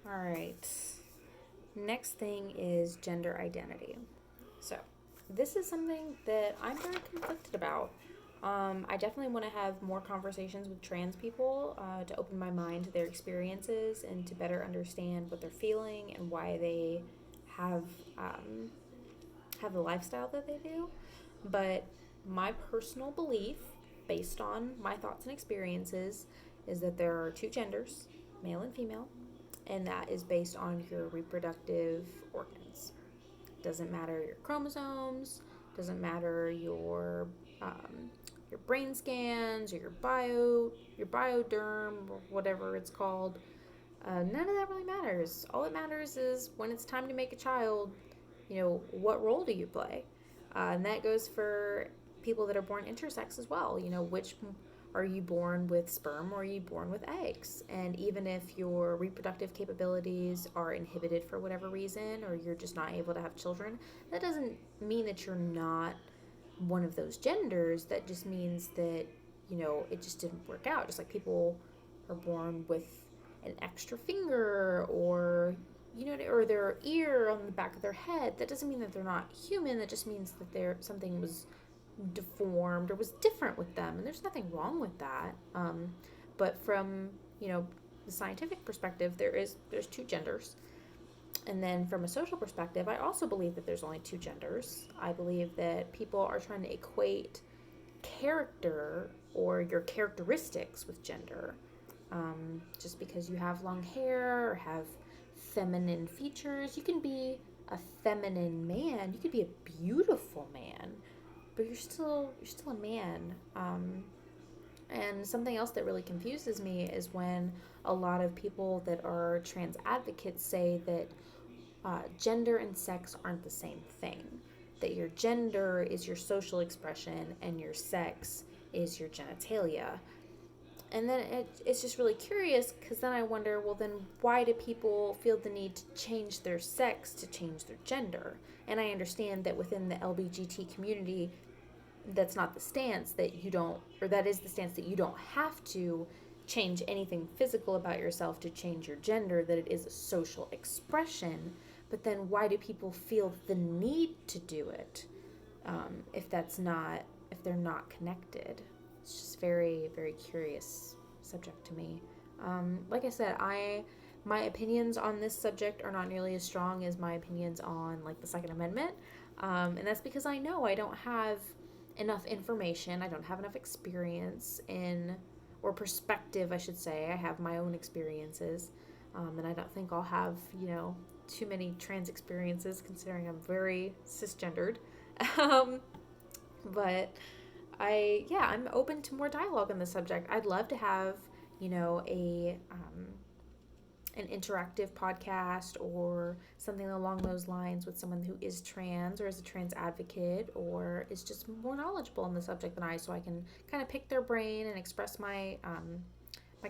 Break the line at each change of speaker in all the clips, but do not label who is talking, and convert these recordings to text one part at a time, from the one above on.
All right. Next thing is gender identity. So, this is something that I'm very conflicted about. I definitely want to have more conversations with trans people to open my mind to their experiences and to better understand what they're feeling and why they have um, have the lifestyle that they do. But my personal belief, based on my thoughts and experiences, is that there are two genders, male and female, and that is based on your reproductive organs. Doesn't matter your chromosomes, doesn't matter your brain scans or your bioderm or whatever it's called. None of that really matters. All that matters is when it's time to make a child, what role do you play? And that goes for people that are born intersex as well. Which are you born with sperm or are you born with eggs? And even if your reproductive capabilities are inhibited for whatever reason or you're just not able to have children, that doesn't mean that you're not one of those genders. That just means that, it just didn't work out. Just like people are born with an extra finger or their ear on the back of their head. That doesn't mean that they're not human. That just means that something was deformed or was different with them, and there's nothing wrong with that. But from the scientific perspective, there's two genders, and then from a social perspective, I also believe that there's only two genders. I believe that people are trying to equate character or your characteristics with gender. Just because you have long hair or have feminine features, you can be a feminine man. You could be a beautiful man, but you're still a man. And something else that really confuses me is when a lot of people that are trans advocates say that gender and sex aren't the same thing. That your gender is your social expression and your sex is your genitalia. And then it's just really curious because then I wonder, well, then why do people feel the need to change their sex to change their gender? And I understand that within the LBGT community, that's not the stance that you don't, or that is the stance that you don't have to change anything physical about yourself to change your gender, that it is a social expression. But then why do people feel the need to do it if they're not connected? It's just very, very curious subject to me. Like I said, my opinions on this subject are not nearly as strong as my opinions on like the Second Amendment, and that's because I know I don't have enough information. I don't have enough experience in or perspective, I should say. I have my own experiences, and I don't think I'll have too many trans experiences considering I'm very cisgendered. um, but I'm open to more dialogue on the subject. I'd love to have, a an interactive podcast or something along those lines with someone who is trans or is a trans advocate or is just more knowledgeable on the subject than I, so I can kind of pick their brain and express my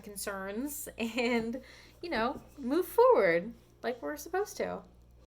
concerns and move forward like we're supposed to.